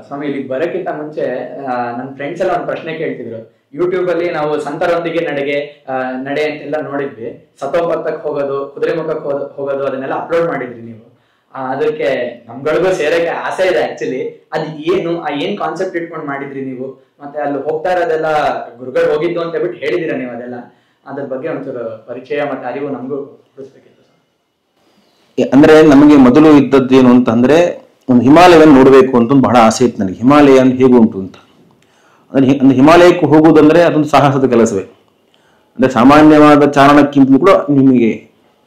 ಸ್ವಾಮಿ ಇಲ್ಲಿಗೆ ಬರೋಕ್ಕಿಂತ ಮುಂಚೆ ನನ್ನ ಫ್ರೆಂಡ್ಸ್ ಎಲ್ಲ ಒಂದು ಪ್ರಶ್ನೆ ಕೇಳ್ತಿದ್ರು. ಯೂಟ್ಯೂಬ್ ಅಲ್ಲಿ ನಾವು ಸಂತರೊಂದಿಗೆ ನಡೆ ಅಂತೆಲ್ಲ ನೋಡಿದ್ವಿ. ಸತೋಪಥಕ್ಕೆ ಹೋಗೋದು, ಕುದುರೆಮುಖಕ್ಕೆ ಹೋಗೋದು ಅದನ್ನೆಲ್ಲ ಅಪ್ಲೋಡ್ ಮಾಡಿದ್ರಿ ನೀವು. ಅದಕ್ಕೆ ನಮ್ಗಳಿಗೂ ಸೇರಕ್ಕೆ ಆಸೆ ಇದೆ ಆಕ್ಚುಲಿ. ಅದು ಏನ್ ಕಾನ್ಸೆಪ್ಟ್ ಇಟ್ಕೊಂಡು ಮಾಡಿದ್ರಿ ನೀವು? ಮತ್ತೆ ಅಲ್ಲಿ ಹೋಗ್ತಾ ಇರೋದೆಲ್ಲ ಗುರುಗಳು ಹೋಗಿದ್ದು ಅಂತ ಹೇಳ್ಬಿಟ್ಟು ಹೇಳಿದಿರ ನೀವು. ಅದೆಲ್ಲ ಅದ್ರ ಬಗ್ಗೆ ಒಂಚೂರು ಪರಿಚಯ ಮತ್ತೆ ಅರಿವು ನಮಗೂ ಕೊಡಿಸ್ಬೇಕಿತ್ತು. ಅಂದ್ರೆ ನಮಗೆ ಮೊದಲು ಇದ್ದದ್ದು ಏನು ಅಂತಂದ್ರೆ ಒಂದು ಹಿಮಾಲಯವನ್ನು ನೋಡಬೇಕು ಅಂತ ಬಹಳ ಆಸೆ ಇತ್ತು ನನಗೆ. ಹಿಮಾಲಯ ಹೇಗೆ ಉಂಟು ಅಂತ. ಅಂದ್ರೆ ಹಿಮಾಲಯಕ್ಕೆ ಹೋಗುವುದಂದ್ರೆ ಅದೊಂದು ಸಾಹಸದ ಕೆಲಸವೇ. ಅಂದ್ರೆ ಸಾಮಾನ್ಯವಾದ ಚಾರಣಕ್ಕಿಂತಲೂ ಕೂಡ ನಿಮಗೆ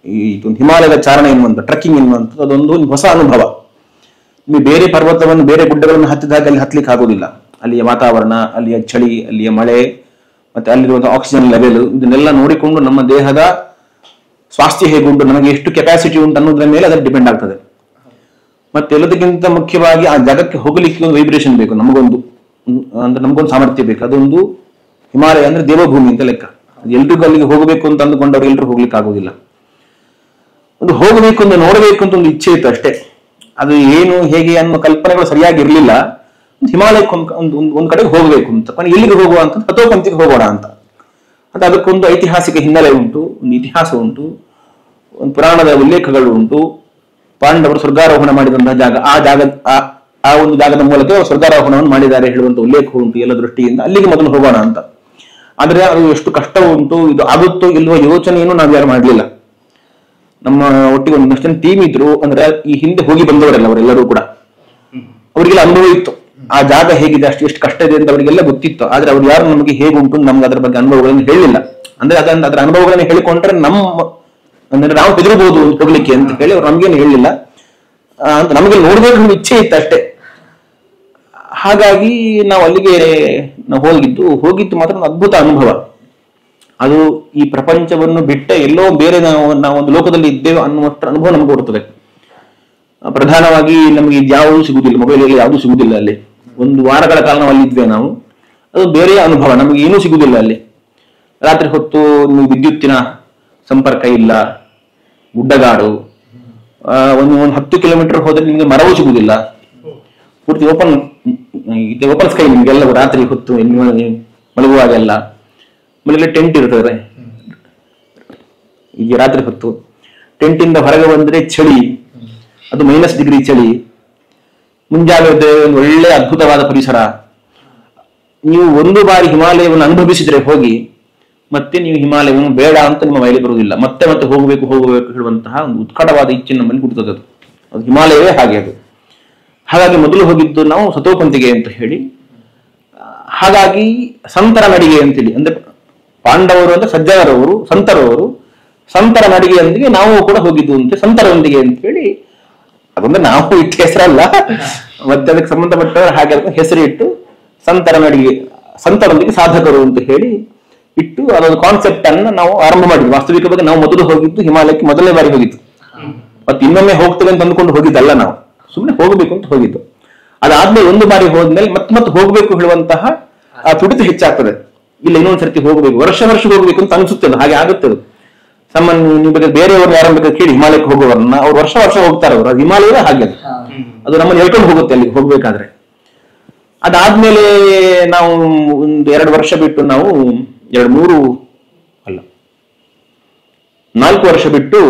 ಈ ಹಿಮಾಲಯದ ಚಾರಣ ಎನ್ನುವಂಥ ಟ್ರೆಕ್ಕಿಂಗ್ ಎನ್ನುವಂಥದ್ದು ಅದೊಂದು ಹೊಸ ಅನುಭವ. ನಿಮಗೆ ಬೇರೆ ಪರ್ವತವನ್ನು ಬೇರೆ ಗುಡ್ಡಗಳನ್ನು ಹತ್ತಿದಾಗ ಅಲ್ಲಿ ಹತ್ತಲಿಕ್ಕೆ ಆಗೋದಿಲ್ಲ. ಅಲ್ಲಿಯ ವಾತಾವರಣ, ಅಲ್ಲಿಯ ಚಳಿ, ಅಲ್ಲಿಯ ಮಳೆ, ಮತ್ತೆ ಅಲ್ಲಿರುವಂತಹ ಆಕ್ಸಿಜನ್ ಲೆವೆಲ್ ಇದನ್ನೆಲ್ಲ ನೋಡಿಕೊಂಡು ನಮ್ಮ ದೇಹದ ಸ್ವಾಸ್ಥ್ಯ ಹೇಗುಂಟು, ನಮಗೆ ಎಷ್ಟು ಕೆಪಾಸಿಟಿ ಉಂಟು ಅನ್ನೋದ್ರ ಮೇಲೆ ಅದಕ್ಕೆ ಡಿಪೆಂಡ್ ಆಗ್ತದೆ. ಮತ್ತೆ ಎಲ್ಲದಕ್ಕಿಂತ ಮುಖ್ಯವಾಗಿ ಆ ಜಾಗಕ್ಕೆ ಹೋಗಲಿಕ್ಕೆ ಒಂದು ವೈಬ್ರೇಷನ್ ಬೇಕು, ನಮಗೊಂದು ಸಾಮರ್ಥ್ಯ ಬೇಕು. ಅದೊಂದು ಹಿಮಾಲಯ ಅಂದ್ರೆ ದೇವಭೂಮಿ ಅಂತ ಲೆಕ್ಕ. ಎಲ್ರಿಗೂ ಅಲ್ಲಿಗೆ ಹೋಗಬೇಕು ಅಂತ ಅಂದುಕೊಂಡವ್ರು ಎಲ್ರು ಹೋಗ್ಲಿಕ್ಕೆ ಆಗೋದಿಲ್ಲ. ಒಂದು ಹೋಗಬೇಕು ಅಂತ ನೋಡಬೇಕು ಅಂತ ಒಂದು ಇಚ್ಛೆ ಇತ್ತು ಅಷ್ಟೇ. ಅದು ಏನು ಹೇಗೆ ಅನ್ನೋ ಕಲ್ಪನೆಗಳು ಸರಿಯಾಗಿ ಇರಲಿಲ್ಲ. ಹಿಮಾಲಯಕ್ಕೆ ಒಂದ್ ಕಡೆಗೆ ಹೋಗಬೇಕು ಅಂತ, ಎಲ್ಲಿಗೆ ಹೋಗುವ ಅಂತ ಸತೋಪಂಥಿಗೆ ಹೋಗೋಣ ಅಂತ. ಅದು ಅದಕ್ಕೊಂದು ಐತಿಹಾಸಿಕ ಹಿನ್ನೆಲೆ ಉಂಟು, ಒಂದು ಇತಿಹಾಸ ಉಂಟು, ಒಂದು ಪುರಾಣದ ಉಲ್ಲೇಖಗಳು ಉಂಟು. ಪಾಂಡವರು ಸ್ವರ್ಗಾರೋಹಣ ಮಾಡಿದಂತಹ ಜಾಗ, ಆ ಒಂದು ಜಾಗದ ಮೂಲಕ ಸ್ವರ್ಗಾರೋಹಣವನ್ನು ಮಾಡಿದ್ದಾರೆ ಹೇಳುವಂತ ಉಲ್ಲೇಖ ಉಂಟು ಎಲ್ಲ ದೃಷ್ಟಿಯಿಂದ. ಅಲ್ಲಿಗೆ ಮೊದಲು ಹೋಗೋಣ ಅಂತ. ಆದ್ರೆ ಅದು ಎಷ್ಟು ಕಷ್ಟ ಉಂಟು, ಇದು ಆಗುತ್ತೋ ಇಲ್ವೋ ಯೋಚನೆಯನ್ನು ನಾವು ಯಾರು ಮಾಡಲಿಲ್ಲ. ನಮ್ಮ ಒಟ್ಟಿಗೆ ಒಂದಷ್ಟು ಟೀಮ್ ಇದ್ರು. ಅಂದ್ರೆ ಈ ಹಿಂದೆ ಹೋಗಿ ಬಂದವರೆಲ್ಲ ಅವರೆಲ್ಲರೂ ಕೂಡ ಅವರಿಗೆಲ್ಲ ಅನುಭವ ಇತ್ತು. ಆ ಜಾಗ ಹೇಗಿದೆ, ಎಷ್ಟು ಕಷ್ಟ ಇದೆ ಅಂತ ಅವರಿಗೆಲ್ಲ ಗೊತ್ತಿತ್ತು. ಆದ್ರೆ ಅವ್ರು ಯಾರು ನಮಗೆ ಹೇಗುಂಟು ನಮ್ಗೆ ಅದರ ಬಗ್ಗೆ ಅನುಭವಗಳನ್ನು ಹೇಳಿಲ್ಲ. ಅಂದ್ರೆ ಅದರ ಅನುಭವಗಳನ್ನು ಹೇಳಿಕೊಂಡ್ರೆ ಅಂದ್ರೆ ನಾವು ಹೆದರಬಹುದು ಹೋಗ್ಲಿಕ್ಕೆ ಅಂತ ಹೇಳಿ ಅವ್ರು ನಮ್ಗೇನು ಹೇಳಿಲ್ಲ. ಅಂತ ನಮಗೆ ನೋಡ್ಬೇಕು ಇಚ್ಛೆ ಇತ್ತು ಅಷ್ಟೇ. ಹಾಗಾಗಿ ನಾವು ಅಲ್ಲಿಗೆ ನಾವು ಹೋಗಿದ್ದು ಮಾತ್ರ ಒಂದು ಅದ್ಭುತ ಅನುಭವ. ಅದು ಈ ಪ್ರಪಂಚವನ್ನು ಬಿಟ್ಟ ಎಲ್ಲೋ ಬೇರೆ ನಾವು ಒಂದು ಲೋಕದಲ್ಲಿ ಇದ್ದೇವೆ ಅನ್ನುವಷ್ಟು ಅನುಭವ ನಮ್ಗೆ ಕೊಡ್ತದೆ. ಪ್ರಧಾನವಾಗಿ ನಮಗೆ ಯಾವುದು ಸಿಗುದಿಲ್ಲ, ಮೊಬೈಲಲ್ಲಿ ಯಾವುದು ಸಿಗುದಿಲ್ಲ. ಅಲ್ಲಿ ಒಂದು ವಾರಗಳ ಕಾಲ ನಾವು ಅಲ್ಲಿದ್ವಿ ನಾವು. ಅದು ಬೇರೆ ಅನುಭವ, ನಮಗೆ ಏನೂ ಸಿಗುದಿಲ್ಲ ಅಲ್ಲಿ. ರಾತ್ರಿ ಹೊತ್ತು ವಿದ್ಯುತ್ತಿನ ಸಂಪರ್ಕ ಇಲ್ಲ, ಗುಡ್ಡಗಾಡು. ಒಂದು 10 ಕಿಲೋಮೀಟರ್ ಹೋದ್ರೆ ನಿಮ್ಗೆ ಮರವೂ ಸಿಗುದಿಲ್ಲ. ಪೂರ್ತಿ ಓಪನ್ ಸ್ಕೈ ನಿಮ್ಗೆಲ್ಲ ರಾತ್ರಿ ಹೊತ್ತು ಮಲಗುವಾಗೆಲ್ಲ. ಆಮೇಲೆ ಟೆಂಟ್ ಇರ್ತದೆ. ಈಗ ರಾತ್ರಿ ಹೊತ್ತು ಟೆಂಟಿಂದ ಹೊರಗೆ ಬಂದ್ರೆ ಚಳಿ, ಅದು -ಡಿಗ್ರಿ ಚಳಿ. ಮುಂಜಾನೆ ಒಂದು ಒಳ್ಳೆ ಅದ್ಭುತವಾದ ಪರಿಸರ. ನೀವು ಒಂದು ಬಾರಿ ಹಿಮಾಲಯವನ್ನು ಅನುಭವಿಸಿದ್ರೆ ಹೋಗಿ ಮತ್ತೆ ನೀವು ಹಿಮಾಲಯವನ್ನು ಬೇಡ ಅಂತ ನಿಮ್ಮ ಮೈಲಿ ಬರುವುದಿಲ್ಲ. ಮತ್ತೆ ಹೋಗಬೇಕು ಹೇಳುವಂತಹ ಒಂದು ಉತ್ಕಟವಾದ ಇಚ್ಛೆ ನಮ್ಮಲ್ಲಿ ಹುಟ್ಟುತ್ತದೆ. ಅದು ಹಿಮಾಲಯವೇ ಹಾಗೆ ಅದು. ಹಾಗಾಗಿ ಮೊದಲು ಹೋಗಿದ್ದು ನಾವು ಸತೋಪಂಥಿಗೆ ಅಂತ ಹೇಳಿ. ಹಾಗಾಗಿ ಸಂತರ ನಡಿಗೆ ಅಂತೇಳಿ, ಅಂದ್ರೆ ಪಾಂಡವರು ಅಂದ್ರೆ ಸಜ್ಜನರವರು, ಸಂತರ ನಡಿಗೆಯೊಂದಿಗೆ ನಾವು ಕೂಡ ಹೋಗಿದ್ದು ಅಂತೆ, ಸಂತರೊಂದಿಗೆ ಅಂತ ಹೇಳಿ. ಅದೊಂದ್ರೆ ನಾವು ಇಟ್ಟ ಹೆಸರಲ್ಲ, ಮತ್ತೆ ಅದಕ್ಕೆ ಸಂಬಂಧಪಟ್ಟವರು ಹಾಗೆ ಹೆಸರು ಇಟ್ಟು ಸಂತರ ನಡಿಗೆ, ಸಂತರೊಂದಿಗೆ ಸಾಧಕರು ಅಂತ ಹೇಳಿ ಇಟ್ಟು ಅದೊಂದು ಕಾನ್ಸೆಪ್ಟ್ ಅನ್ನ ನಾವು ಆರಂಭ ಮಾಡಿದ್ವಿ. ವಾಸ್ತವಿಕವಾಗಿ ನಾವು ಮೊದಲು ಹೋಗಿದ್ದು ಹಿಮಾಲಯಕ್ಕೆ ಮೊದಲನೇ ಬಾರಿ ಹೋಗಿದ್ದು. ಮತ್ತೆ ಇನ್ನೊಮ್ಮೆ ಹೋಗ್ತೇವೆ ಅಂತ ಅಂದ್ಕೊಂಡು ಹೋಗಿದ್ದಲ್ಲ, ನಾವು ಸುಮ್ಮನೆ ಹೋಗಬೇಕು ಅಂತ ಹೋಗಿದ್ದು. ಅದಾದ್ಮೇಲೆ ಒಂದು ಬಾರಿ ಹೋದ್ಮೇಲೆ ಮತ್ತೆ ಹೋಗ್ಬೇಕು ಹೇಳುವಂತಹ ಆ ತುಡಿತ ಹೆಚ್ಚಾಗ್ತದೆ. ಇಲ್ಲ ಇನ್ನೊಂದ್ ಸರ್ತಿ ಹೋಗಬೇಕು, ವರ್ಷ ಹೋಗ್ಬೇಕು ಅಂತ ಅನ್ಸುತ್ತೆ. ಹಾಗೆ ಆಗುತ್ತೆ. ಸಾಮಾನ್ಯ ನೀವು ಬೇಕಾದ್ರೆ ಬೇರೆಯವ್ರು ಯಾರು ಬೇಕಾದ್ರೆ ಕೇಳಿ ಹಿಮಾಲಯಕ್ಕೆ ಹೋಗುವವರನ್ನ, ಅವ್ರು ವರ್ಷ ಹೋಗ್ತಾರೆ. ಅವರು ಅದು ಹಿಮಾಲಯವೇ ಹಾಗೆ, ಅದು ನಮ್ಮನ್ನು ಹೇಳ್ಕೊಂಡು ಹೋಗುತ್ತೆ ಅಲ್ಲಿಗೆ ಹೋಗ್ಬೇಕಾದ್ರೆ. ಅದಾದ್ಮೇಲೆ ನಾವು ಒಂದು 2 ವರ್ಷ ಬಿಟ್ಟು, ನಾವು 4 ವರ್ಷ ಬಿಟ್ಟು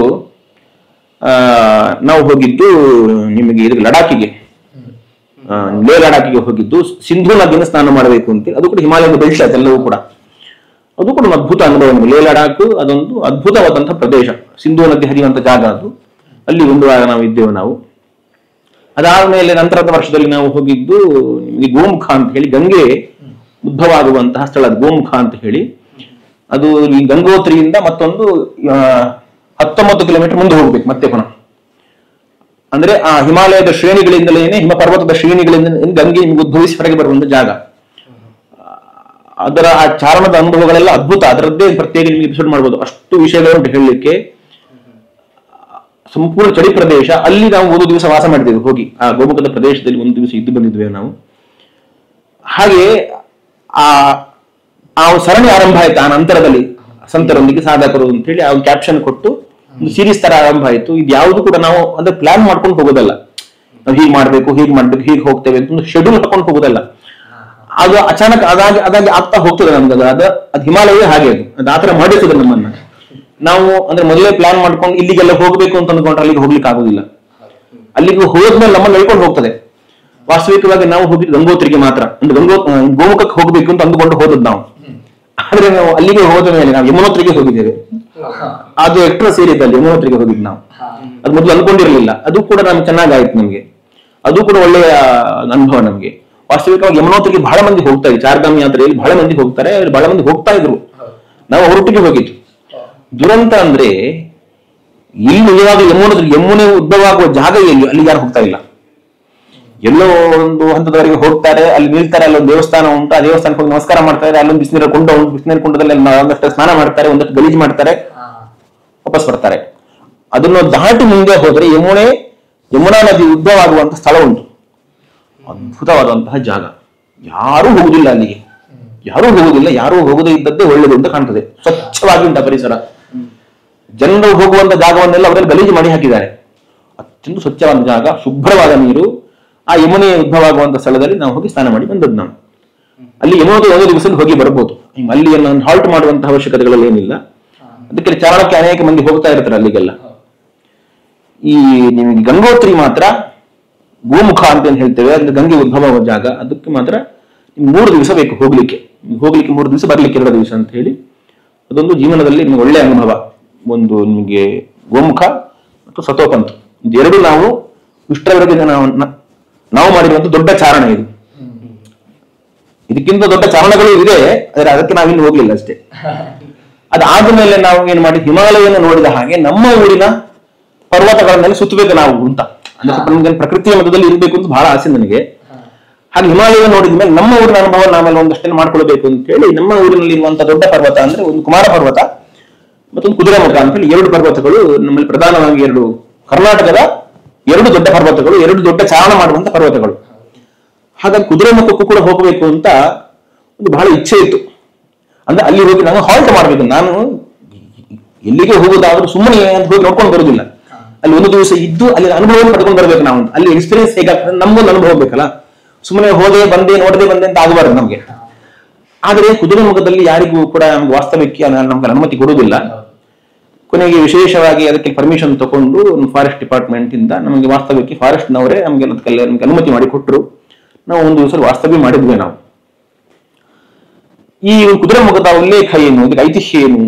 ನಾವು ಹೋಗಿದ್ದು ನಿಮಗೆ ಇದು ಲಡಾಖಿಗೆ, ಲಡಾಖಿಗೆ ಹೋಗಿದ್ದು. ಸಿಂಧೂ ನದಿಯನ್ನು ಸ್ನಾನ ಮಾಡಬೇಕು ಅಂತ. ಅದು ಕೂಡ ಹಿಮಾಲಯದ ಬೆಲ್ಟ್ ಅದೆಲ್ಲವೂ ಕೂಡ. ಅದು ಕೂಡ ಒಂದು ಅದ್ಭುತ ಅನುಭವ. ಲಡಾಖ್ ಅದೊಂದು ಅದ್ಭುತವಾದಂತಹ ಪ್ರದೇಶ, ಸಿಂಧೂ ನದಿ ಹರಿಯುವಂತ ಜಾಗ ಅದು. ಅಲ್ಲಿ ಒಂದು ವಾರ ನಾವು ಇದ್ದೇವೆ ನಾವು. ಅದಾದ್ಮೇಲೆ ನಂತರದ ವರ್ಷದಲ್ಲಿ ನಾವು ಹೋಗಿದ್ದು ನಿಮಗೆ ಗೋಮುಖ ಅಂತ ಹೇಳಿ, ಗಂಗೆ ಉದ್ಭವ ಆಗುವಂತಹ ಸ್ಥಳ ಅದು ಗೋಮುಖ ಅಂತ ಹೇಳಿ. ಅದು ಈ ಗಂಗೋತ್ರಿಯಿಂದ ಮತ್ತೊಂದು 19 ಕಿಲೋಮೀಟರ್ ಮುಂದೆ ಹೋಗ್ಬೇಕು ಮತ್ತೆ ಪುನಃ. ಅಂದ್ರೆ ಆ ಹಿಮಾಲಯದ ಶ್ರೇಣಿಗಳಿಂದಲೇನೆ, ಹಿಮ ಪರ್ವತದ ಶ್ರೇಣಿಗಳಿಂದ ಗಂಗೆ ನಿಮ್ಗೆ ಉದ್ಭವಿಸಿ ಹೊರಗೆ ಬರುವಂತ ಜಾಗ. ಅದರ ಆ ಚಾರಣದ ಅನುಭವಗಳೆಲ್ಲ ಅದ್ಭುತ. ಅದರದ್ದೇ ಪ್ರತ್ಯೇಕ ನಿಮ್ಗೆ ಎಪಿಸೋಡ್ ಮಾಡ್ಬೋದು, ಅಷ್ಟು ವಿಷಯಗಳು ಹೇಳಲಿಕ್ಕೆ. ಸಂಪೂರ್ಣ ಚಳಿ ಪ್ರದೇಶ. ಅಲ್ಲಿ ನಾವು 1 ದಿವಸ ವಾಸ ಮಾಡಿದ್ದೇವೆ ಹೋಗಿ. ಆ ಗೋಮುಖದ ಪ್ರದೇಶದಲ್ಲಿ 1 ದಿವಸ ಇದ್ದು ಬಂದಿದ್ವಿ ನಾವು. ಹಾಗೆ ಆ ಸರಣಿ ಆರಂಭ ಆಯ್ತು. ಆ ನಂತರದಲ್ಲಿ ಸಂತರೊಂದಿಗೆ ಸಾಧಕರು ಅಂತ ಹೇಳಿ ಆ ಕ್ಯಾಪ್ಷನ್ ಕೊಟ್ಟು ಒಂದು ಸೀರೀಸ್ ತರ ಆರಂಭ ಆಯ್ತು. ಇದು ಯಾವುದು ಕೂಡ ನಾವು ಅಂದ್ರೆ ಪ್ಲಾನ್ ಮಾಡ್ಕೊಂಡು ಹೋಗೋದಲ್ಲ. ನಾವು ಹೀಗೆ ಮಾಡ್ಬೇಕು ಹೀಗೆ ಹೋಗ್ತೇವೆ ಅಂತ ಶೆಡ್ಯೂಲ್ ಹಾಕೊಂಡು ಹೋಗೋದಲ್ಲ. ಅದು ಅಚಾನಕ್ ಅದಾಗಿ ಆಗ್ತಾ ಹೋಗ್ತದೆ ನಮ್ಗೆ. ಅದು ಹಿಮಾಲಯವೇ ಹಾಗೆ ಅದು ಆತರ ಮಾಡಿರ್ತದೆ ನಮ್ಮನ್ನ. ನಾವು ಅಂದ್ರೆ ಮೊದಲೇ ಪ್ಲಾನ್ ಮಾಡ್ಕೊಂಡು ಇಲ್ಲಿಗೆಲ್ಲ ಹೋಗ್ಬೇಕು ಅಂತ ಅಂದ್ಕೊಂಡ್ರೆ ಅಲ್ಲಿಗೆ ಹೋಗ್ಲಿಕ್ಕೆ ಆಗುದಿಲ್ಲ. ಅಲ್ಲಿಗೆ ಹೋದ್ಮೇಲೆ ನಮ್ಮನ್ನ ಹೇಳ್ಕೊಂಡು ಹೋಗ್ತದೆ. ವಾಸ್ತವಿಕವಾಗಿ ನಾವು ಹೋಗಿದ್ದು ಗಂಗೋತ್ರಿಗೆ ಮಾತ್ರ, ಅಂದ್ರೆ ಗೋಮುಖಕ್ಕೆ ಹೋಗ್ಬೇಕು ಅಂತ ಅಂದುಕೊಂಡು ಹೋದದ್ದು ನಾವು. ಆದ್ರೆ ನಾವು ಅಲ್ಲಿಗೆ ಹೋದ ಮೇಲೆ ನಾವು ಯಮುನೋತ್ರಿಗೆ ಹೋಗಿದ್ದೇವೆ. ಅದು ಎಕ್ಸ್ಟ್ರಾ ಸೇರಿದ್ದ ಅಲ್ಲಿ ಯಮುನೋತ್ರಿಗೆ ಹೋಗಿದ್ದು ನಾವು. ಅದು ಮೊದಲು ಅನ್ಕೊಂಡಿರ್ಲಿಲ್ಲ. ಅದು ಕೂಡ ನಮ್ಗೆ ಚೆನ್ನಾಗಾಯ್ತು. ನಮ್ಗೆ ಅದು ಕೂಡ ಒಳ್ಳೆಯ ಅನುಭವ ನಮ್ಗೆ. ವಾಸ್ತವಿಕವಾಗಿ ಯಮುನೋತ್ರಿಗೆ ಬಹಳ ಮಂದಿ ಹೋಗ್ತಾರೆ. ಚಾರ್ಧಾಮ್ ಯಾತ್ರೆಯಲ್ಲಿ ಬಹಳ ಮಂದಿ ಹೋಗ್ತಾರೆ, ಬಹಳ ಮಂದಿ ಹೋಗ್ತಾ ಇದ್ರು. ನಾವು ಅವರೊಟ್ಟಿಗೆ ಹೋಗಿದ್ದು. ದುರಂತ ಅಂದ್ರೆ ಇಲ್ಲಿ ನಿಜವಾಗ ಯಮುನೆ ಉದ್ಭವ ಆಗುವ ಜಾಗ ಎಲ್ಲಿ, ಅಲ್ಲಿ ಯಾರು ಹೋಗ್ತಾ ಇಲ್ಲ. ಎಲ್ಲೋ ಒಂದು ಹಂತದವರೆಗೆ ಹೋಗ್ತಾರೆ, ಅಲ್ಲಿ ನಿಲ್ತಾರೆ, ಅಲ್ಲೊಂದು ದೇವಸ್ಥಾನ ಉಂಟು, ಆ ದೇವಸ್ಥಾನಕ್ಕೆ ಹೋಗಿ ನಮಸ್ಕಾರ ಮಾಡ್ತಾರೆ, ಅಲ್ಲೊಂದು ಬಿಸಿನೀರ ಕುಂಡ ಉಂಟು, ಬಿಸಿನೀರ ಕುಂಡದಲ್ಲಿ ಒಂದಷ್ಟು ಸ್ನಾನ ಮಾಡ್ತಾರೆ, ಒಂದಷ್ಟು ಗಲೀಜು ಮಾಡ್ತಾರೆ, ವಾಪಸ್ ಬರ್ತಾರೆ. ಅದನ್ನು ದಾಟಿ ಮುಂದೆ ಹೋದ್ರೆ ಯಮುನಾ ನದಿ ಉದ್ಭವ ಆಗುವಂತ ಸ್ಥಳ ಉಂಟು. ಅದ್ಭುತವಾದಂತಹ ಜಾಗ. ಯಾರೂ ಹೋಗುದಿಲ್ಲ ಅಲ್ಲಿಗೆ, ಯಾರೂ ಹೋಗದೇ ಇದ್ದದ್ದೇ ಒಳ್ಳೇದು ಅಂತ ಕಾಣ್ತದೆ. ಸ್ವಚ್ಛವಾಗಿ ಉಂಟ ಪರಿಸರ. ಜನರು ಹೋಗುವಂತ ಜಾಗವನ್ನೆಲ್ಲ ಅವರಲ್ಲಿ ಗಲೀಜು ಮಾಡಿ ಹಾಕಿದ್ದಾರೆ. ಅತ್ಯಂತ ಸ್ವಚ್ಛವಾದ ಜಾಗ, ಶುಭ್ರವಾದ ನೀರು. ಆ ಯಮುನೆ ಉದ್ಭವ ಆಗುವಂತ ಸ್ಥಳದಲ್ಲಿ ನಾವು ಹೋಗಿ ಸ್ನಾನ ಮಾಡಿ ಬಂದದ್ದು. ನಾವು ಅಲ್ಲಿ ಯಮುನೋತ್ರಿ ಒಂದು ದಿವಸದಲ್ಲಿ ಹೋಗಿ ಬರ್ಬೋದು. ಅಲ್ಲಿ ಹಾಲ್ಟ್ ಮಾಡುವಂತಹ ಅವಶ್ಯಕತೆಗಳಲ್ಲಿ ಏನಿಲ್ಲ. ಅದಕ್ಕೆ ಚಾರಣಕ್ಕೆ ಅನೇಕ ಮಂದಿ ಹೋಗ್ತಾ ಇರ್ತಾರೆ ಅಲ್ಲಿಗೆಲ್ಲ. ಈ ನಿಮಗೆ ಗಂಗೋತ್ರಿ ಮಾತ್ರ ಗೋಮುಖ ಅಂತ ಏನ್ ಹೇಳ್ತೇವೆ, ಅಂದ್ರೆ ಗಂಗೆ ಉದ್ಭವ ಆಗುವ ಜಾಗ, ಅದಕ್ಕೆ ಮಾತ್ರ 3 ದಿವಸ ಬೇಕು ಹೋಗ್ಲಿಕ್ಕೆ 3 ದಿವಸ, ಬರ್ಲಿಕ್ಕೆ 2 ದಿವಸ ಅಂತ ಹೇಳಿ. ಅದೊಂದು ಜೀವನದಲ್ಲಿ ನಿಮ್ಗೆ ಒಳ್ಳೆಯ ಅನುಭವ. ಒಂದು ನಿಮಗೆ ಗೋಮುಖ ಮತ್ತು ಸತೋಪಂತ್ ಎರಡು ನಾವು ಇಷ್ಟರವರೆಗೆ ನಾವು ಮಾಡಿರುವಂತ ದೊಡ್ಡ ಚಾರಣ ಇದು. ಇದಕ್ಕಿಂತ ದೊಡ್ಡ ಚಾರಣಗಳು ಇದೆ, ಆದರೆ ಅದಕ್ಕೆ ನಾವಿನ್ನು ಹೋಗ್ಲಿಲ್ಲ ಅಷ್ಟೇ. ಅದಾದ ಮೇಲೆ ನಾವು ಏನ್ ಮಾಡಿ ಹಿಮಾಲಯವನ್ನು ನೋಡಿದ ಹಾಗೆ ನಮ್ಮ ಊರಿನ ಪರ್ವತಗಳನ್ನೆಲ್ಲ ಸುತ್ತಬೇಕು ನಾವು ಅಂತ. ಅಂದ್ರೆ ಪ್ರಕೃತಿಯ ಮಧ್ಯದಲ್ಲಿ ಇರಬೇಕು ಅಂತ ಬಹಳ ಆಸೆ ನನಗೆ. ಹಾಗೆ ಹಿಮಾಲಯ ನೋಡಿದ ಮೇಲೆ ನಮ್ಮ ಊರಿನ ಅನುಭವ ನಾವೆಲ್ಲ ಒಂದಷ್ಟನ್ನು ಮಾಡ್ಕೊಳ್ಬೇಕು ಅಂತ ಹೇಳಿ ನಮ್ಮ ಊರಿನಲ್ಲಿ ಇರುವಂತಹ ದೊಡ್ಡ ಪರ್ವತ ಅಂದ್ರೆ ಒಂದು ಕುಮಾರ ಪರ್ವತ ಮತ್ತೊಂದು ಕುದುರೆಮುಖ ಅಂತ ಹೇಳಿ 2 ಪರ್ವತಗಳು ನಮ್ಮಲ್ಲಿ ಪ್ರಧಾನವಾಗಿ 2 ಕರ್ನಾಟಕದ 2 ದೊಡ್ಡ ಪರ್ವತಗಳು, 2 ದೊಡ್ಡ ಚಾರಣ ಮಾಡುವಂತ ಪರ್ವತಗಳು. ಹಾಗಾಗಿ ಕುದುರೆಮುಖಕ್ಕೂ ಕೂಡ ಹೋಗಬೇಕು ಅಂತ ಒಂದು ಬಹಳ ಇಚ್ಛೆ ಇತ್ತು. ಅಂದ್ರೆ ಅಲ್ಲಿ ಹೋಗಿ ನಾನು ಹಾಲ್ಟ್ ಮಾಡ್ಬೇಕು. ನಾನು ಎಲ್ಲಿಗೆ ಹೋಗುದಾದ್ರೂ ಸುಮ್ಮನೆ ಅಂತ ಹೋಗಿ ನೋಡ್ಕೊಂಡು ಬರುದಿಲ್ಲ. ಅಲ್ಲಿ ಒಂದು ದಿವಸ ಇದ್ದು ಅಲ್ಲಿ ಅನುಭವವನ್ನು ಪಡ್ಕೊಂಡು ಬರ್ಬೇಕು. ನಾವು ಅಲ್ಲಿ ಎಕ್ಸ್ಪೀರಿಯನ್ಸ್ ಹೇಗಾಗ್ತದೆ ನಮ್ಗೊಂದು ಅನುಭವ ಬೇಕಲ್ಲ. ಸುಮ್ಮನೆ ಹೋದೆ ಬಂದೆ ನೋಡದೆ ಬಂದೆ ಅಂತ ಆಗಬಾರ್ದು ನಮ್ಗೆ. ಆದರೆ ಕುದುರೆಮುಖದಲ್ಲಿ ಯಾರಿಗೂ ಕೂಡ ನಮ್ಗೆ ವಾಸ್ತವಕ್ಕೆ ನಮ್ಗೆ ಅನುಮತಿ ಕೊಡುವುದಿಲ್ಲ. ಕೊನೆಗೆ ವಿಶೇಷವಾಗಿ ಅದಕ್ಕೆ ಪರ್ಮಿಷನ್ ತಗೊಂಡು ಫಾರೆಸ್ಟ್ ಡಿಪಾರ್ಟ್ಮೆಂಟ್ ಇಂದ ನಮಗೆ ವಾಸ್ತವಕ್ಕೆ ಫಾರೆಸ್ಟ್ ನವರೇ ನಮ್ಗೆ ಅನುಮತಿ ಮಾಡಿ ಕೊಟ್ಟರು. ನಾವು ಒಂದು ದಿವಸ ವಾಸ್ತವ್ಯ ಮಾಡಿದ್ವಿ ನಾವು. ಈ ಕುದುರೆಮುಖದ ಉಲ್ಲೇಖ ಏನು, ಇದಕ್ಕೆ ಐತಿಹ್ಯ ಏನು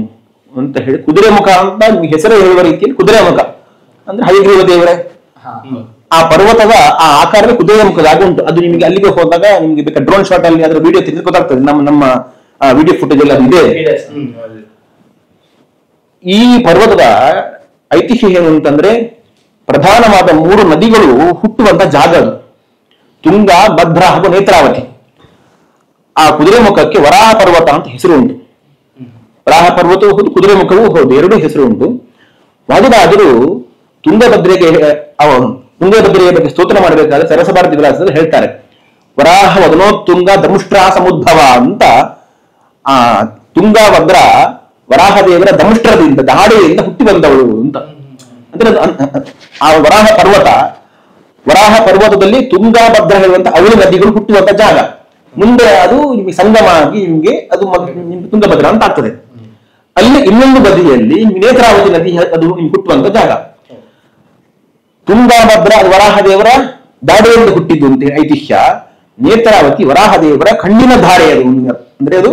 ಅಂತ ಹೇಳಿ, ಕುದುರೆಮುಖ ಅಂತ ನಿಮ್ಗೆ ಹೆಸರು ಹೇಳುವ ರೀತಿಯಲ್ಲಿ ಕುದುರೆಮುಖ ಅಂದ್ರೆ ಹಯಗ್ರೀವ ದೇವರೇ ಆ ಪರ್ವತದ ಆ ಆಕಾರವೇ ಕುದುರೆಮುಖದಾಗ ಉಂಟು. ಅದು ನಿಮಗೆ ಅಲ್ಲಿಗೆ ಹೋದಾಗ ನಿಮ್ಗೆ ಬೇಕಾದ ಡ್ರೋನ್ ಶಾಟ್ ಅಲ್ಲಿ ಅದರ ವಿಡಿಯೋ ತೆಗೆದು ಗೊತ್ತಾಗ್ತದೆ. ನಮ್ಮ ವಿಡಿಯೋ ಫುಟೇಜ್ ಎಲ್ಲ ಇದೆ. ಈ ಪರ್ವತದ ಐತಿಹ್ಯ ಏನು ಅಂತಂದ್ರೆ ಪ್ರಧಾನವಾದ 3 ನದಿಗಳು ಹುಟ್ಟುವಂತ ಜಾಗ ಅದು. ತುಂಗ, ಭದ್ರಾ ಹಾಗೂ ನೇತ್ರಾವತಿ. ಆ ಕುದುರೆಮುಖಕ್ಕೆ ವರಾಹ ಪರ್ವತ ಅಂತ ಹೆಸರು ಉಂಟು. ವರಾಹ ಪರ್ವತವೂ ಹೌದು, ಕುದುರೆಮುಖವೂ ಹೌದು, 2 ಹೆಸರು ಉಂಟು. ವಾದಿರಾಜರು ತುಂಗಭದ್ರೆಯ ಬಗ್ಗೆ ಸ್ತೋತ್ರ ಮಾಡಬೇಕಾದ್ರೆ ಸರಸಭಾರತಿ ವಿಲಾಸದಲ್ಲಿ ಹೇಳ್ತಾರೆ, ವರಾಹ ವದನೋತ್ತುಂಗ ಧಮುಷ್ಟ್ರಾ ಸಮುದ್ಭವ ಅಂತ. ಆ ತುಂಗಭದ್ರ ವರಾಹ ದೇವರ ಧಮುಷ್ಟ್ರದಿಂದ ದಾಡೆಯಿಂದ ಹುಟ್ಟಿ ಬಂದವಳು ಅಂತ. ಅಂದ್ರೆ ಆ ವರಾಹ ಪರ್ವತದಲ್ಲಿ ತುಂಗಭದ್ರ ಹೇಳುವಂತ ಅವಳಿ ನದಿಗಳು ಹುಟ್ಟುವಂತ ಜಾಗ. ಮುಂದೆ ಅದು ನಿಮಗೆ ಸಂಗಮ ಆಗಿ ನಿಮ್ಗೆ ಅದು ತುಂಗಭದ್ರ ಅಂತ ಆಗ್ತದೆ. ಅಲ್ಲಿ ಇನ್ನೊಂದು ಬದಿಯಲ್ಲಿ ನೇತ್ರಾವತಿ ನದಿ ಅದು ಹುಟ್ಟುವಂತ ಜಾಗ. ತುಂಗಭದ್ರ ವರಾಹ ದೇವರ ದಾಡೆಯಿಂದ ಹುಟ್ಟಿದ್ದು ಅಂತ ಐತಿಹ್ಯ. ನೇತ್ರಾವತಿ ವರಾಹ ದೇವರ ಕಣ್ಣಿನ ಧಾರೆ. ಅದು ಅಂದ್ರೆ ಅದು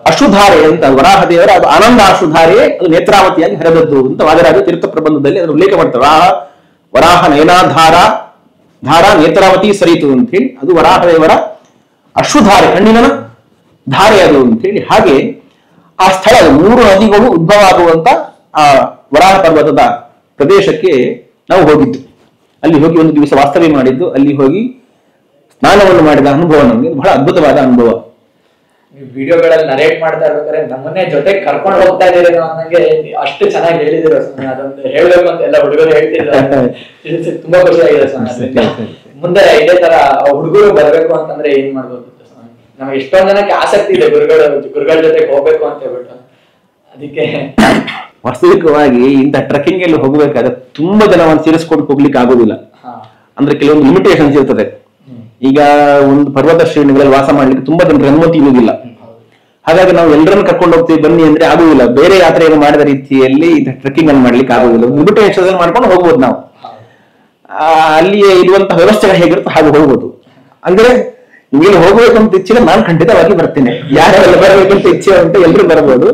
ಅಶ್ರುಧಾರೆ ಅಂತ. ವರಾಹ ದೇವರ ಅದು ಆನಂದ ಅಶ್ರುಧಾರೆ, ಅದು ನೇತ್ರಾವತಿಯಾಗಿ ಹರಿದದ್ದು ಅಂತ ವಾದಿರಾಜ ತೀರ್ಥ ಪ್ರಬಂಧದಲ್ಲಿ ಅದನ್ನು ಉಲ್ಲೇಖ ಮಾಡ್ತಾರೆ. ವರಾಹ ನಯನಾಧಾರ ಧಾರ ನೇತ್ರಾವತಿ ಸರಿತು ಅಂತ ಹೇಳಿ, ಅದು ವರಾಹ ದೇವರ ಅಶ್ರುಧಾರೆ, ಕಣ್ಣಿನ ಧಾರೆ ಅದು ಅಂತ ಹೇಳಿ. ಹಾಗೆ ಆ ಸ್ಥಳ 3 ನದಿಗಳು ಉದ್ಭವ ಆಗುವಂತ ಆ ವರಾಹ ಪರ್ವತದ ಪ್ರದೇಶಕ್ಕೆ ನಾವು ಹೋಗಿದ್ದು. ಅಲ್ಲಿ ಹೋಗಿ ಒಂದು ದಿವಸ ವಾಸ್ತವ್ಯ ಮಾಡಿದ್ದು. ಅಲ್ಲಿ ಹೋಗಿ ಸ್ನಾನವನ್ನು ಮಾಡಿದ ಅನುಭವ ನಮಗೆ ಬಹಳ ಅದ್ಭುತವಾದ ಅನುಭವ. ವಿಡಿಯೋಗಳಲ್ಲಿ ನರೇಟ್ ಮಾಡ್ತಾ ಇರ್ಬೇಕಾದ್ರೆ ನಮ್ಮನ್ನೇ ಜೊತೆ ಕರ್ಕೊಂಡು ಹೋಗ್ತಾ ಇದ್ದೀರಿ ಅನ್ನಂಗೆ ಅಷ್ಟು ಚೆನ್ನಾಗಿ ಹೇಳಿದಿರ. ಅದೊಂದು ಹೇಳ್ಬೇಕು ಅಂತ ಎಲ್ಲ ಹುಡುಗರು ಹೇಳ್ತಿದ್ದಾರೆ. ತುಂಬಾ ಖುಷಿ ಆಗಿದೆ ಸ್ವಾಮಿ. ಮುಂದೆ ಇದೇ ತರ ಹುಡುಗರು ಬರ್ಬೇಕು ಅಂತಂದ್ರೆ ಏನ್ ಮಾಡ್ಬೋದು ಸ್ವಾಮಿ? ನಮ್ಗೆ ಎಷ್ಟೊಂದ್ ಜನಕ್ಕೆ ಆಸಕ್ತಿ ಇದೆ ಗುರುಗಳ ಜೊತೆ ಹೋಗ್ಬೇಕು ಅಂತ ಹೇಳ್ಬಿಟ್ಟು. ಅದಕ್ಕೆ ವಾಸ್ತವಿಕವಾಗಿ ಇಂಥ ಟ್ರೆಕ್ಕಿಂಗ್ ಅಲ್ಲಿ ಹೋಗ್ಬೇಕಾದ್ರೆ ತುಂಬಾ ಜನವನ್ನು ಸೇರಿಸ್ಕೊಂಡು ಹೋಗ್ಲಿಕ್ಕೆ ಆಗೋದಿಲ್ಲ. ಅಂದ್ರೆ ಕೆಲವೊಂದು ಲಿಮಿಟೇಷನ್ಸ್ ಇರ್ತದೆ. ಈಗ ಒಂದು ಪರ್ವತ ಶ್ರೇಣಿಗಳಲ್ಲಿ ವಾಸ ಮಾಡ್ಲಿಕ್ಕೆ ತುಂಬಾ ಜನರ ಅನುಮತಿ ಇರುವುದಿಲ್ಲ. ಹಾಗಾಗಿ ನಾವು ಎಲ್ಲರನ್ನು ಕರ್ಕೊಂಡು ಹೋಗ್ತೀವಿ ಬನ್ನಿ ಅಂದ್ರೆ ಆಗುದಿಲ್ಲ. ಬೇರೆ ಯಾತ್ರೆಯನ್ನು ಮಾಡಿದ ರೀತಿಯಲ್ಲಿ ಟ್ರೆಕ್ಕಿಂಗ್ ಅನ್ನು ಮಾಡ್ಲಿಕ್ಕೆ ಆಗುದಿಲ್ಲ. ಲಿಮಿಟೇಷನ್ ಮಾಡ್ಕೊಂಡು ಹೋಗ್ಬೋದು ನಾವು. ಅಲ್ಲಿ ಇರುವಂತಹ ವ್ಯವಸ್ಥೆಗಳು ಹೇಗಿರುತ್ತೋ ಹಾಗೆ ಹೋಗ್ಬೋದು. ಅಂದ್ರೆ ನಿಮಗೆ ಹೋಗ್ಬೇಕು ಅಂತ ಇಚ್ಛೆ ನಾನು ಖಂಡಿತವಾಗಿ ಬರ್ತೇನೆ. ಯಾರೆಲ್ಲ ಬರಬೇಕಂತ ಇಚ್ಛೆ ಅಂತ ಎಲ್ರು ಬರ್ಬೋದು.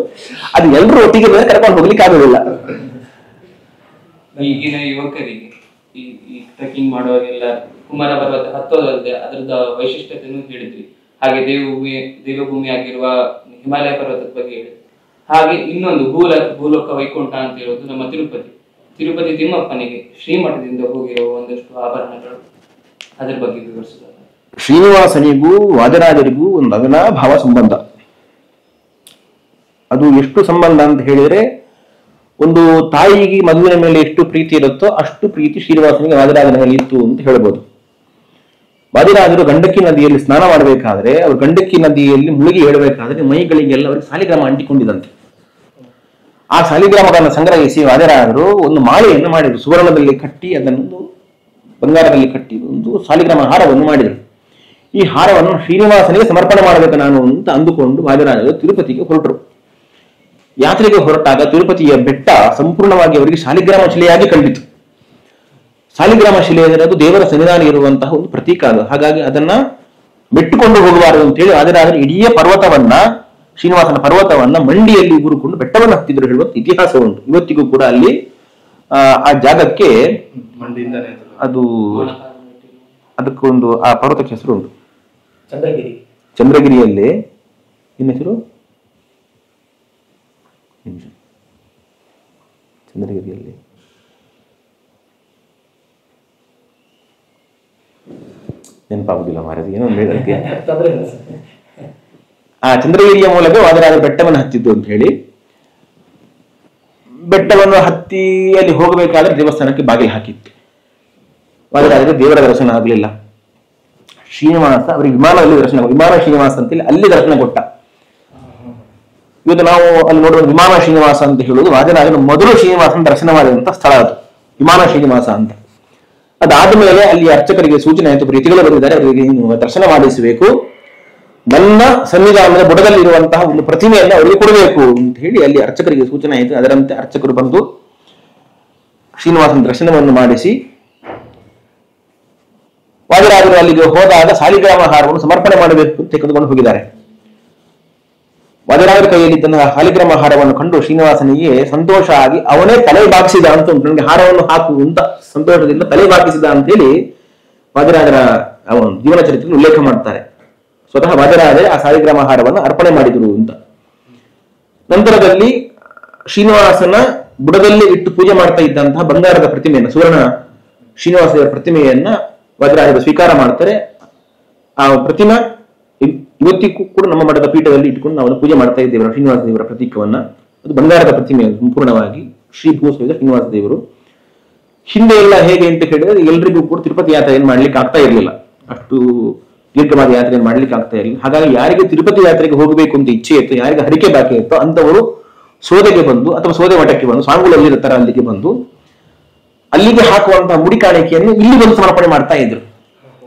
ಅದು ಎಲ್ರು ಒಟ್ಟಿಗೆ ಬೇರೆ ಕರ್ಕೊಂಡು ಹೋಗ್ಲಿಕ್ಕೆ ಆಗುದಿಲ್ಲ. ಈಗಿನ ಯುವಕರಿಗೆ ಈ ಟ್ರೆಕ್ಕಿಂಗ್ ಮಾಡುವಾಗೆಲ್ಲ ಕುಮಾರ ಪರ್ವತ ಹತ್ತೋದಲ್ಲದೆ ಅದರದ ವೈಶಿಷ್ಟ್ಯತೆಯನ್ನು ಹೇಳಿದ್ವಿ. ಹಾಗೆ ದೇವಭೂಮಿ ಆಗಿರುವ ಹಿಮಾಲಯ ಪರ್ವತದ ಬಗ್ಗೆ ಹೇಳಿದ್ವಿ. ಹಾಗೆ ಇನ್ನೊಂದು ಭೂಲೋಕ ವೈಕುಂಠ ಅಂತ ಹೇಳೋದು ನಮ್ಮ ತಿರುಪತಿ ತಿಮ್ಮಪ್ಪನಿಗೆ ಶ್ರೀಮಠದಿಂದ ಹೋಗಿರುವ ಒಂದಷ್ಟು ಆಭರಣಗಳು, ಅದರ ಬಗ್ಗೆ ವಿವರಿಸಿದ್ದಾರೆ. ಶ್ರೀನಿವಾಸನಿಗೂ ವಾದರಾಜರಿಗೂ ಒಂದು ಅವಿನಾಭಾವ ಸಂಬಂಧ. ಅದು ಎಷ್ಟು ಸಂಬಂಧ ಅಂತ ಹೇಳಿದ್ರೆ, ಒಂದು ತಾಯಿಗೆ ಮಗುವಿನ ಮೇಲೆ ಎಷ್ಟು ಪ್ರೀತಿ ಇರುತ್ತೋ ಅಷ್ಟು ಪ್ರೀತಿ ಶ್ರೀನಿವಾಸನಿಗೆ ವಾದರಾಜನ ಮೇಲೆ ಇತ್ತು ಅಂತ ಹೇಳ್ಬೋದು. ವಾದಿರಾಜರು ಗಂಡಕಿ ನದಿಯಲ್ಲಿ ಸ್ನಾನ ಮಾಡಬೇಕಾದ್ರೆ, ಅವರು ಗಂಡಕಿ ನದಿಯಲ್ಲಿ ಮುಳುಗಿ ಹೇಳಬೇಕಾದ್ರೆ ಮೈಗಳಿಗೆಲ್ಲ ಅವರಿಗೆ ಸಾಲಿಗ್ರಾಮ ಅಂಟಿಕೊಂಡಿದಂತೆ. ಆ ಸಾಲಿಗ್ರಾಮಗಳನ್ನು ಸಂಗ್ರಹಿಸಿ ವಾದಿರಾಜರು ಒಂದು ಮಾಲೆಯನ್ನು ಮಾಡಿದರು. ಸುವರ್ಣದಲ್ಲಿ ಕಟ್ಟಿ ಅದನ್ನು ಬಂಗಾರದಲ್ಲಿ ಕಟ್ಟಿ ಒಂದು ಸಾಲಿಗ್ರಾಮ ಹಾರವನ್ನು ಮಾಡಿದರು. ಈ ಹಾರವನ್ನು ಶ್ರೀನಿವಾಸನಿಗೆ ಸಮರ್ಪಣೆ ಮಾಡಬೇಕು ನಾನು ಅಂತ ಅಂದುಕೊಂಡು ವಾದಿರಾಜರು ತಿರುಪತಿಗೆ ಹೊರಟರು. ಯಾತ್ರೆಗೆ ಹೊರಟಾಗ ತಿರುಪತಿಯ ಬೆಟ್ಟ ಸಂಪೂರ್ಣವಾಗಿ ಅವರಿಗೆ ಸಾಲಿಗ್ರಾಮ ಶಿಲೆಯಾಗಿ ಕಂಡಿತು. ಸಾಲಿಗ್ರಾಮ ಶಿಲೆ ಅಂದರೆ ಅದು ದೇವರ ಸನ್ನಿಧಾನ ಇರುವಂತಹ ಒಂದು ಪ್ರತೀಕ ಅದು. ಹಾಗಾಗಿ ಅದನ್ನ ಮೆಟ್ಟುಕೊಂಡು ಹೋಗಬಾರದು ಅಂತ ಹೇಳಿ ವಾದಿರಾಜರು ಇಡೀ ಪರ್ವತವನ್ನ, ಶ್ರೀನಿವಾಸನ ಪರ್ವತವನ್ನ ಮಂಡಿಯಲ್ಲಿ ಊರಿಕೊಂಡು ಬೆಟ್ಟವನ್ನು ಹತ್ತಿದ್ರು ಹೇಳುವಂತ ಇತಿಹಾಸ ಉಂಟು. ಇವತ್ತಿಗೂ ಕೂಡ ಅಲ್ಲಿ ಆ ಜಾಗಕ್ಕೆ ಅದು ಅದಕ್ಕೊಂದು ಆ ಪರ್ವತಕ್ಕೆ ಹೆಸರು ಉಂಟು. ಚಂದ್ರಗಿರಿಯಲ್ಲಿ ಇನ್ನ ಹೆಸರು ಚಂದ್ರಗಿರಿಯಲ್ಲಿ ನೆನಪಾಗುದಿಲ್ಲ ಮಾರದು ಏನೋ ಅದಕ್ಕೆ. ಆ ಚಂದ್ರಗಿರಿಯ ಮೂಲಕ ವಾದರಾಜ ಬೆಟ್ಟವನ್ನು ಹತ್ತಿದ್ದು ಅಂತ ಹೇಳಿ, ಬೆಟ್ಟವನ್ನು ಹತ್ತಿ ಅಲ್ಲಿ ಹೋಗಬೇಕಾದ್ರೆ ದೇವಸ್ಥಾನಕ್ಕೆ ಬಾಗಿಲು ಹಾಕಿತ್ತು. ವಾದರಾಜರಿಗೆ ದೇವರ ದರ್ಶನ ಆಗಲಿಲ್ಲ. ಶ್ರೀನಿವಾಸ ಅವರಿಗೆ ವಿಮಾನದಲ್ಲಿ ದರ್ಶನ, ವಿಮಾನ ಶ್ರೀನಿವಾಸ ಅಂತೇಳಿ ಅಲ್ಲಿ ದರ್ಶನ ಕೊಟ್ಟ. ಇವತ್ತು ನಾವು ಅಲ್ಲಿ ನೋಡುವ ವಿಮಾನ ಶ್ರೀನಿವಾಸ ಅಂತ ಹೇಳುವುದು ವಾದರಾಜನ ಮೊದಲು ಶ್ರೀನಿವಾಸನ ದರ್ಶನ ಮಾಡಿದಂತ ಸ್ಥಳ ಅದು, ವಿಮಾನ ಶ್ರೀನಿವಾಸ ಅಂತ. ಅದಾದ ಮೇಲೆ ಅಲ್ಲಿ ಅರ್ಚಕರಿಗೆ ಸೂಚನೆ ಆಯಿತು, ಪ್ರೀತಿಗಳು ಬರೆದಿದ್ದಾರೆ, ಅವರಿಗೆ ನೀವು ದರ್ಶನ ಮಾಡಿಸಬೇಕು, ನನ್ನ ಸನ್ನಿಧಾನದ ಬುಡದಲ್ಲಿ ಇರುವಂತಹ ಒಂದು ಪ್ರತಿಮೆಯನ್ನು ಅವರಿಗೆ ಕೊಡಬೇಕು ಅಂತ ಹೇಳಿ ಅಲ್ಲಿ ಅರ್ಚಕರಿಗೆ ಸೂಚನೆ ಆಯಿತು. ಅದರಂತೆ ಅರ್ಚಕರು ಬಂದು ಶ್ರೀನಿವಾಸನ ದರ್ಶನವನ್ನು ಮಾಡಿಸಿ ವಾದಿರಾಜರು ಅಲ್ಲಿಗೆ ಹೋದಾಗ ಸಾಲಿಗ್ರಾಮ ಹಾರವನ್ನು ಸಮರ್ಪಣೆ ಮಾಡಬೇಕು ಅಂತ ತೆಗೆದುಕೊಂಡು ಹೋಗಿದ್ದಾರೆ. ವಾದಿರಾಜರ ಕೈಯಲ್ಲಿದ್ದ ಸಾಲಿಗ್ರಾಮ ಹಾರವನ್ನು ಕಂಡು ಶ್ರೀನಿವಾಸನಿಗೆ ಸಂತೋಷ ಆಗಿ ಅವನೇ ತಲೆ ಬಾಗಿಸಿದ ಅಂತ ಉಂಟು. ನನಗೆ ಹಾರವನ್ನು ಹಾಕು ಅಂತ ಸಂತೋಷದಿಂದ ತಲೆ ಬಾಗಿಸಿದ ಅಂತ ಹೇಳಿ ವಾದಿರಾಜರ ಜೀವನ ಚರಿತ್ರೆಯನ್ನು ಉಲ್ಲೇಖ ಮಾಡ್ತಾರೆ. ಸ್ವತಃ ವಾದಿರಾಜರೇ ಆ ಸಾಲಿಗ್ರಾಮ ಹಾರವನ್ನು ಅರ್ಪಣೆ ಮಾಡಿದರು ಅಂತ. ನಂತರದಲ್ಲಿ ಶ್ರೀನಿವಾಸನ ಬುಡದಲ್ಲಿ ಇಟ್ಟು ಪೂಜೆ ಮಾಡ್ತಾ ಇದ್ದಂತಹ ಬಂಗಾರದ ಪ್ರತಿಮೆಯನ್ನು, ಸುವರ್ಣ ಶ್ರೀನಿವಾಸ ದೇವರ ಪ್ರತಿಮೆಯನ್ನ ವಾದಿರಾಜರು ಸ್ವೀಕಾರ ಮಾಡ್ತಾರೆ. ಆ ಪ್ರತಿಮೆ ಇವತ್ತಿಗೂ ಕೂಡ ನಮ್ಮ ಮಠದ ಪೀಠದಲ್ಲಿ ಇಟ್ಕೊಂಡು ನಾವು ಪೂಜೆ ಮಾಡ್ತಾ ಇದ್ದೇವೆ. ಶ್ರೀನಿವಾಸ ದೇವರ ಪ್ರತೀಕವನ್ನ, ಅದು ಬಂಗಾರದ ಪ್ರತಿಮೆ ಸಂಪೂರ್ಣವಾಗಿ ಶ್ರೀ ಭೂಸ್ವಾಮಿ ಶ್ರೀನಿವಾಸ ದೇವರು. ಹಿಂದೆ ಎಲ್ಲ ಹೇಗೆ ಅಂತ ಹೇಳಿದ್ರೆ ಎಲ್ರಿಗೂ ಕೂಡ ತಿರುಪತಿ ಯಾತ್ರೆಯನ್ನು ಮಾಡ್ಲಿಕ್ಕೆ ಆಗ್ತಾ ಇರಲಿಲ್ಲ, ಅಷ್ಟು ದೀರ್ಘವಾದ ಯಾತ್ರೆಯನ್ನು ಮಾಡ್ಲಿಕ್ಕೆ ಆಗ್ತಾ ಇರಲಿಲ್ಲ. ಹಾಗಾಗಿ ಯಾರಿಗೆ ತಿರುಪತಿ ಯಾತ್ರೆಗೆ ಹೋಗಬೇಕು ಅಂತ ಇಚ್ಛೆ ಇತ್ತು, ಯಾರಿಗೆ ಹರಿಕೆ ಬಾಕಿ ಇತ್ತು ಅಂತವರು ಸೋದೆಗೆ ಬಂದು ಅಥವಾ ಸೋದೆ ಮಠಕ್ಕೆ ಬಂದು, ಸ್ವಾಮಿಗಳು ಇರ್ತಾರೆ ಅಲ್ಲಿಗೆ ಬಂದು ಅಲ್ಲಿಗೆ ಹಾಕುವಂತಹ ಮುಡಿ ಕಾಣಿಕೆಯನ್ನು ಇಲ್ಲಿ ಬಂದು ಸಮರ್ಪಣೆ ಮಾಡ್ತಾ ಇದ್ರು.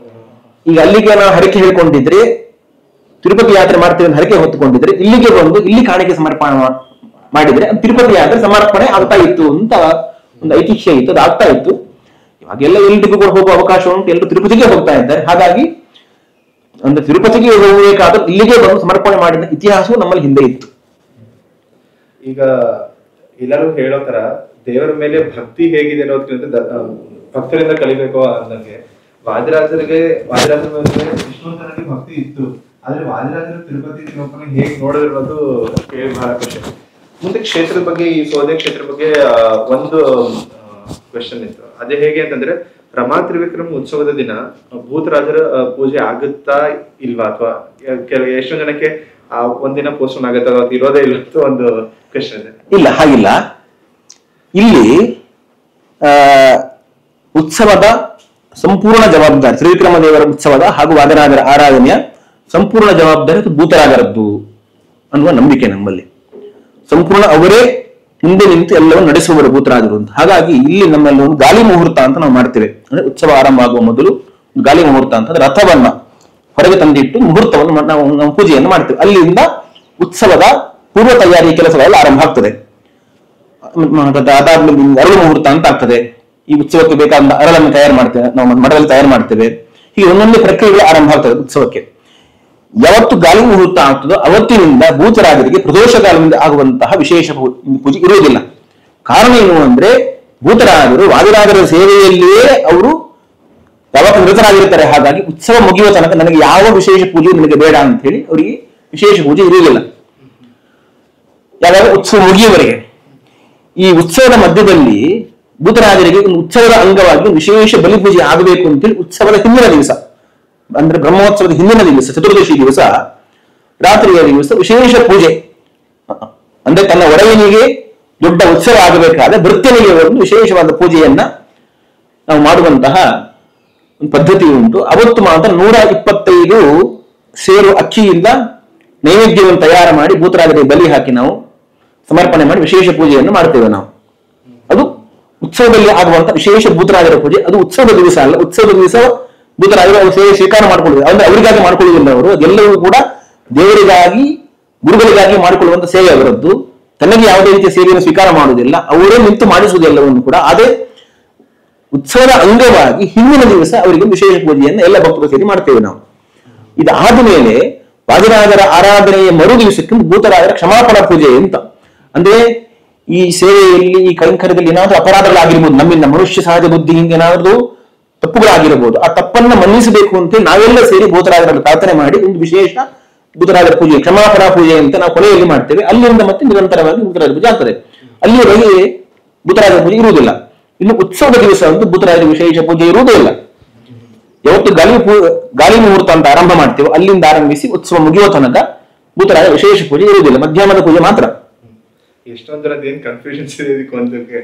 ಈಗ ಅಲ್ಲಿಗೆ ನಾವು ಹರಿಕೆ ಹೇಳ್ಕೊಂಡಿದ್ರೆ, ತಿರುಪತಿ ಯಾತ್ರೆ ಮಾಡ್ತೀವಿ ಅಂತ ಹರಿಕೆ ಹೊತ್ತುಕೊಂಡಿದ್ರೆ ಇಲ್ಲಿಗೆ ಬಂದು ಇಲ್ಲಿ ಕಾಣಿಕೆ ಸಮರ್ಪಣೆ ಮಾಡಿದ್ರೆ ತಿರುಪತಿ ಯಾತ್ರೆ ಸಮರ್ಪಣೆ ಆಗ್ತಾ ಇತ್ತು ಅಂತ ಒಂದು ಐತಿಹ್ಯ ಇತ್ತು, ಅದು ಆಗ್ತಾ ಇತ್ತು. ಇವಾಗೆಲ್ಲ ಎಲ್ರಿಗೂ ಕೂಡ ಹೋಗುವ ಅವಕಾಶ ಉಂಟು, ಎಲ್ಲರೂ ತಿರುಪತಿಗೆ ಹೋಗ್ತಾ ಇದ್ದಾರೆ. ಹಾಗಾಗಿ ಅಂದ್ರೆ ತಿರುಪತಿಗೆ ಹೋಗಬೇಕಾದ್ರೆ ಇಲ್ಲಿಗೆ ಬಂದು ಸಮರ್ಪಣೆ ಮಾಡಿದ ಇತಿಹಾಸವು ನಮ್ಮಲ್ಲಿ ಹಿಂದೆ ಇತ್ತು. ಈಗ ಎಲ್ಲರೂ ಹೇಳೋ ತರ ದೇವರ ಮೇಲೆ ಭಕ್ತಿ ಹೇಗಿದೆ ಅನ್ನೋದ್ರಿಂದ ಭಕ್ತರಿಂದ ಕಲಿಬೇಕು ಅನ್ನಂಗೆ ವಾದಿರಾಜರ ಮೇಲೆ ವಿಷ್ಣುವರ್ಧನಿಗೆ ಭಕ್ತಿ ಇತ್ತು. ಆದ್ರೆ ವಾದಿರಾಜರು ತಿರುಪತಿ ತಿಮ್ಮಪ್ಪನ ಹೇಗೆ ನೋಡಿರೋದು ಕೇಳಿ ಬಹಳ ಖುಷಿ. ಮುಂದೆ ಕ್ಷೇತ್ರದ ಬಗ್ಗೆ, ಈ ಸೋದೆ ಕ್ಷೇತ್ರದ ಬಗ್ಗೆ ಒಂದು ಕ್ವೆಶನ್ ಇತ್ತು. ಅದೇ ಹೇಗೆ ಅಂತಂದ್ರೆ, ರಮಾ ತ್ರಿವಿಕ್ರಮ ಉತ್ಸವದ ದಿನ ಭೂತರಾಜರ ಪೂಜೆ ಆಗುತ್ತಾ ಇಲ್ವಾ, ಅಥವಾ ಎಷ್ಟೋ ಜನಕ್ಕೆ ಒಂದಿನ ಪೋಸ್ಟ್ಪೋನ್ ಆಗುತ್ತೆ, ಅಥವಾ ಇರೋದೇ ಇಲ್ಲ ಅಂತ ಒಂದು ಕ್ವೆಶನ್ ಇದೆ. ಇಲ್ಲ, ಹಾಗಿಲ್ಲ. ಇಲ್ಲಿ ಉತ್ಸವದ ಸಂಪೂರ್ಣ ಜವಾಬ್ದಾರಿ ತ್ರಿವಿಕ್ರಮ ದೇವರ ಉತ್ಸವದ ಹಾಗೂ ವಾದರಾಜರ ಆರಾಧನೆಯ ಸಂಪೂರ್ಣ ಜವಾಬ್ದಾರಿ ಭೂತರಾಜರದ್ದು ಅನ್ನುವ ನಂಬಿಕೆ ನಮ್ಮಲ್ಲಿ. ಸಂಪೂರ್ಣ ಅವರೇ ಮುಂದೆ ನಿಂತು ಎಲ್ಲವೂ ನಡೆಸುವರು ಭೂತರಾಜರು ಅಂತ. ಹಾಗಾಗಿ ಇಲ್ಲಿ ನಮ್ಮಲ್ಲಿ ಒಂದು ಗಾಲಿ ಮುಹೂರ್ತ ಅಂತ ನಾವು ಮಾಡ್ತೇವೆ. ಅಂದ್ರೆ ಉತ್ಸವ ಆರಂಭ ಆಗುವ ಮೊದಲು ಗಾಲಿ ಮುಹೂರ್ತ ಅಂತಂದ್ರೆ ರಥವನ್ನ ಹೊರಗೆ ತಂದಿಟ್ಟು ಮುಹೂರ್ತವನ್ನು ನಾವು ಪೂಜೆಯನ್ನು ಮಾಡ್ತೇವೆ. ಅಲ್ಲಿಂದ ಉತ್ಸವದ ಪೂರ್ವ ತಯಾರಿ ಕೆಲಸಗಳೆಲ್ಲ ಆರಂಭ ಆಗ್ತದೆ. ಅದಾದ್ಮೇಲೆ ಅರಳು ಮುಹೂರ್ತ ಅಂತ ಆಗ್ತದೆ. ಈ ಉತ್ಸವಕ್ಕೆ ಬೇಕಾದ ಅರಳನ್ನು ತಯಾರು ಮಾಡ್ತೇವೆ, ನಾವು ಮಠದಲ್ಲಿ ತಯಾರು ಮಾಡ್ತೇವೆ. ಹೀಗೆ ಒಂದೊಂದು ಪ್ರಕ್ರಿಯೆಗಳು ಆರಂಭ ಆಗ್ತದೆ ಉತ್ಸವಕ್ಕೆ. ಯಾವತ್ತು ಗಾಲಿ ಮುಹೂರ್ತ ಆಗ್ತದೋ ಅವತ್ತಿನಿಂದ ಭೂತರಾಜರಿಗೆ ಪ್ರದೋಷಕಾಲದಿಂದ ಆಗುವಂತಹ ವಿಶೇಷ ಪೂಜೆ ಇರುವುದಿಲ್ಲ. ಕಾರಣ ಏನು ಅಂದ್ರೆ ಭೂತರಾಜರು ವಾದಿರಾಜರ ಸೇವೆಯಲ್ಲಿಯೇ ಅವರು ಯಾವಾಗ ನಿರತರಾಗಿರ್ತಾರೆ. ಹಾಗಾಗಿ ಉತ್ಸವ ಮುಗಿಯುವ ತನಕ ನನಗೆ ಯಾವ ವಿಶೇಷ ಪೂಜೆ ನನಗೆ ಬೇಡ ಅಂತ ಹೇಳಿ ಅವರಿಗೆ ವಿಶೇಷ ಪೂಜೆ ಇರುವುದಿಲ್ಲ. ಯಾವಾಗ ಉತ್ಸವ ಮುಗಿಯುವವರೆಗೆ. ಈ ಉತ್ಸವದ ಮಧ್ಯದಲ್ಲಿ ಭೂತರಾಜರಿಗೆ ಒಂದು ಉತ್ಸವದ ಅಂಗವಾಗಿ ವಿಶೇಷ ಬಲಿಪೂಜೆ ಆಗಬೇಕು ಅಂತೇಳಿ ಉತ್ಸವದ ಹಿಂದಿನ ದಿವಸ ಅಂದ್ರೆ ಬ್ರಹ್ಮೋತ್ಸವದ ಹಿಂದಿನ ದಿವಸ ಚತುರ್ದಶಿ ದಿವಸ ರಾತ್ರಿಯ ದಿವಸ ವಿಶೇಷ ಪೂಜೆ ಅಂದ್ರೆ ತನ್ನ ಒಡೆಯನಿಗೆ ದೊಡ್ಡ ಉತ್ಸವ ಆಗಬೇಕಾದ ಭೃತ್ಯನಿಗೆ ಒಂದು ವಿಶೇಷವಾದ ಪೂಜೆಯನ್ನ ನಾವು ಮಾಡುವಂತಹ ಒಂದು ಪದ್ಧತಿ ಉಂಟು. ಅವತ್ತು ಮಾತ್ರ 125 ಸೇರು ಅಕ್ಕಿಯಿಂದ ನೈವೇದ್ಯವನ್ನು ತಯಾರು ಮಾಡಿ ಭೂತರಾಜರಿಗೆ ಬಲಿ ಹಾಕಿ ನಾವು ಸಮರ್ಪಣೆ ಮಾಡಿ ವಿಶೇಷ ಪೂಜೆಯನ್ನು ಮಾಡ್ತೇವೆ ನಾವು. ಅದು ಉತ್ಸವದಲ್ಲಿ ಆಗುವಂತಹ ವಿಶೇಷ ಭೂತರಾಜರ ಪೂಜೆ. ಅದು ಉತ್ಸವದ ದಿವಸ ಅಲ್ಲ. ಉತ್ಸವದ ದಿವಸ ಭೂತರಾಜರು ಅವರು ಸೇವೆ ಸ್ವೀಕಾರ ಮಾಡ್ಕೊಳ್ಳುವುದು ಅಂದ್ರೆ ಅವರಿಗಾಗಿ ಮಾಡ್ಕೊಳ್ಳುವುದಿಲ್ಲ. ಅವರು ಅದೆಲ್ಲವೂ ಕೂಡ ದೇವರಿಗಾಗಿ ಗುರುಗಳಿಗಾಗಿ ಮಾಡಿಕೊಳ್ಳುವಂತ ಸೇವೆ ಅವರದ್ದು. ತನಗೆ ಯಾವುದೇ ರೀತಿಯ ಸೇವೆಯನ್ನು ಸ್ವೀಕಾರ ಮಾಡುವುದಿಲ್ಲ. ಅವರೇ ನಿಂತು ಮಾಡಿಸುವುದೆಲ್ಲವನ್ನು ಕೂಡ. ಅದೇ ಉತ್ಸವದ ಅಂಗವಾಗಿ ಹಿಂದಿನ ದಿವಸ ಅವರಿಗೆ ವಿಶೇಷ ಪೂಜೆಯನ್ನು ಎಲ್ಲ ಭಕ್ತರು ಸೇರಿ ಮಾಡ್ತೇವೆ ನಾವು. ಇದಾದ ಮೇಲೆ ವಾದಿರಾಜರ ಆರಾಧನೆಯ ಮರು ದಿವಸಕ್ಕೆ ಭೂತರಾಜರ ಕ್ಷಮಾಪಣಾ ಪೂಜೆ ಅಂತ. ಅಂದ್ರೆ ಈ ಸೇವೆಯಲ್ಲಿ ಈ ಕೈಂಕರ್ಯದಲ್ಲಿ ಏನಾದ್ರೂ ಅಪರಾಧಗಳಾಗಿರ್ಬೋದು, ನಮ್ಮಿಂದ ಮನುಷ್ಯ ಸಹಜ ಬುದ್ಧಿಯಿಂದ ಏನಾದ್ರೂ ತಪ್ಪುಗಳಾಗಿರಬಹುದು. ಆ ತಪ್ಪನ್ನ ಮನ್ನಿಸಬೇಕು ಅಂತ ನಾವೆಲ್ಲ ಸೇರಿ ಭೂತರಾಜರಲ್ಲಿ ಪ್ರಾರ್ಥನೆ ಮಾಡಿ ಒಂದು ವಿಶೇಷ ಭೂತರಾಜರ ಪೂಜೆ ಕ್ಷಮಾಪಣಾ ಪೂಜೆ ಅಂತ ನಾವು ಕೊನೆಯಲ್ಲಿ ಮಾಡ್ತೇವೆ. ಅಲ್ಲಿಂದ ಮತ್ತೆ ನಿರಂತರವಾಗಿ ಭೂತರಾಜರ ಪೂಜೆ ಆಗ್ತದೆ. ಅಲ್ಲಿವರೆಗೆ ಭೂತರಾಜರ ಪೂಜೆ ಇರುವುದಿಲ್ಲ. ಇನ್ನು ಉತ್ಸವದ ದಿವಸ ಅಂತೂ ಭೂತರಾಜರ ವಿಶೇಷ ಪೂಜೆ ಇರುವುದೇ ಇಲ್ಲ. ಯಾವತ್ತು ಗಾಲಿ ಮುಹೂರ್ತ ಅಂತ ಆರಂಭ ಮಾಡ್ತೇವೆ ಅಲ್ಲಿಂದ ಆರಂಭಿಸಿ ಉತ್ಸವ ಮುಗಿಯುವ ತನಕ ಭೂತರಾಜ ವಿಶೇಷ ಪೂಜೆ ಇರುವುದಿಲ್ಲ. ಮಧ್ಯಾಹ್ನದ ಪೂಜೆ ಮಾತ್ರ. ಎಷ್ಟೊಂದರದ್ದು ಏನ್ ಕನ್ಫ್ಯೂಷನ್ಸ್ ಇದೆ ಇದಕ್ಕೆ ಒಂದಕ್ಕೆ